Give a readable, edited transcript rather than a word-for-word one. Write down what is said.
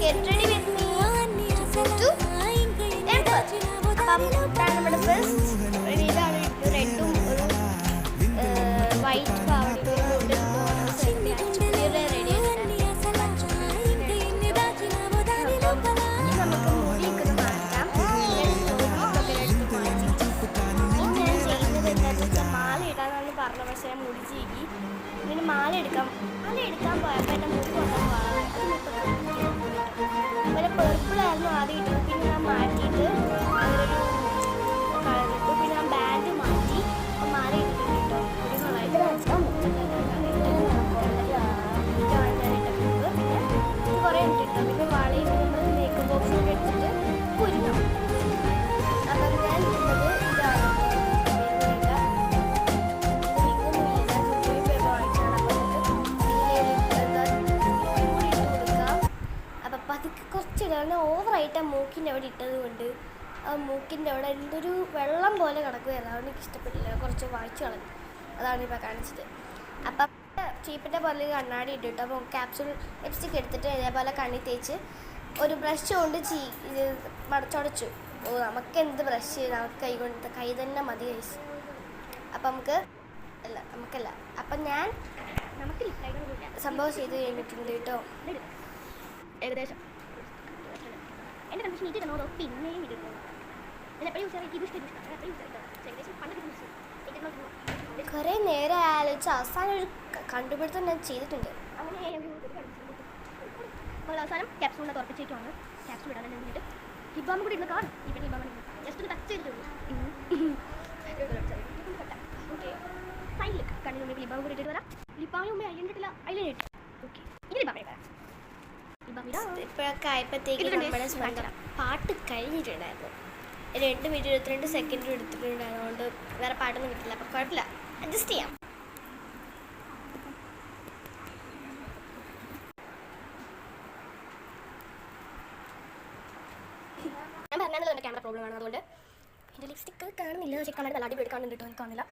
get ready with me to temple. അപ്പം ഇതാണ് നമ്മുടെ ഫസ്റ്റ് ഇതാണ് റെഡും ഒരു വൈറ്റ് പാവടയും റെഡി നമുക്ക് മുടിയൊക്കെ മാറ്റാം. ഞാൻ ചെയ്യുന്നത് എന്താണെന്ന് വെച്ചാൽ മാല ഇടാന്നാണ് പറഞ്ഞത്. പക്ഷേ ഞാൻ മുടി ചീകി ഇങ്ങനെ മാല എടുക്കാൻ പോയപ്പോൾ എൻ്റെ മുടി കൊണ്ടാൽ അതുപോലെ പെർപ്പിളായിരുന്നു ആദ്യം ഇട്ടത്. പിന്നെ ഞാൻ മാറ്റിയിട്ട് അതിലൊരു കളറിട്ടു. പിന്നെ ഞാൻ ബാൻഡ് മാറ്റി മാല ഇട്ടിട്ടുണ്ട് കേട്ടോ. ഒരു കളറായിട്ട് പിന്നെ കുറേ ഇട്ടിട്ടോ. പിന്നെ വളയും നമ്മൾ മേക്കപ്പ് ബോക്സിലൊക്കെ എടുത്തിട്ട് കുരുങ്ങും. അപ്പം ഞാൻ ഇടുന്നത് ഇതാണ്. അതൊക്കെ കുറച്ചിടാൻ ഓവറായിട്ട് ആ മൂക്കിൻ്റെ അവിടെ ഇട്ടത് കൊണ്ട് ആ മൂക്കിൻ്റെ അവിടെ എന്തൊരു വെള്ളം പോലെ കിടക്കുകയായിരുന്നു. അതുകൊണ്ട് എനിക്ക് ഇഷ്ടപ്പെട്ടില്ല. കുറച്ച് വായിച്ചു കളഞ്ഞു. അതാണ് ഇപ്പോൾ കാണിച്ചത്. അപ്പം ചീപ്പിൻ്റെ പോലെ കണ്ണാടി ഇട്ടിട്ട് അപ്പോൾ ക്യാപ്സൂൾ ലിപ്സ്റ്റിക് എടുത്തിട്ട് ഇതേപോലെ കണ്ണി തേച്ച് ഒരു ബ്രഷ് കൊണ്ട് മടച്ചുടച്ചു. ഓ നമുക്ക് എന്ത് ബ്രഷ്, നമുക്ക് കൈ തന്നെ മതി കൈസ്. അപ്പം നമുക്കല്ല അപ്പം ഞാൻ നമുക്ക് സംഭവം ചെയ്ത് കഴിഞ്ഞിട്ടുണ്ട് കേട്ടോ. ഏകദേശം എൻ്റെ കൺഫ്യൂഷൻ നീറ്റ് ഇടണോ പിന്നെയും ഇടുന്നു. കുറേ നേരം ആലോചിച്ച് അവസാനം ഒരു കണ്ടുപിടുത്തം ഞാൻ ചെയ്തിട്ടുണ്ട്. അങ്ങനെ അവസാനം ക്യാപ്സൂളിനെ തുറപ്പിച്ചേക്കുവാണ്. ക്യാപ്സൂൾ ഇടാൻ വേണ്ടിയിട്ട് ലിബാമും കൂടി ഇരുന്ന് കാണും. ഇവിടെ ലിബാമ ജസ്റ്റ് ഒന്ന് ടച്ച് ചെയ്തിട്ടുള്ളൂ. ഓക്കെ സൈഡിൽ കണ്ണിന് മുമ്പ് ലിബാമും കൂടി ഇട്ടിട്ട് വരാം. ലിബാമിന് മുമ്പേ ഐലൻഡിട്ടില്ല. ഐലൻഡ് ഓക്കെ ഇനി ലിബാമ വരാം. ഇപ്പോഴൊക്കെ ആയപ്പോഴത്തേക്ക് നമ്മുടെ സ്വന്തം പാട്ട് കഴിഞ്ഞിട്ടുണ്ടായിരുന്നു. 2 മിനിറ്റ് 22 സെക്കൻഡ് എടുത്തിട്ടുണ്ടായിരുന്നു. അതുകൊണ്ട് വേറെ പാട്ടൊന്നും കിട്ടില്ല. അപ്പം കുഴപ്പമില്ല, അഡ്ജസ്റ്റ് ചെയ്യാം. ഞാൻ പറഞ്ഞാൽ എൻ്റെ ക്യാമറ പ്രോബ്ലം ആണ്. അതുകൊണ്ട് എൻ്റെ ലിപ്സ്റ്റിക്ക് കാണുന്നില്ല. പക്ഷേ കണ്ണാടി നല്ല അടിപൊളി കാണുന്നുണ്ട് കേട്ടോ. എനിക്ക് കാണില്ല.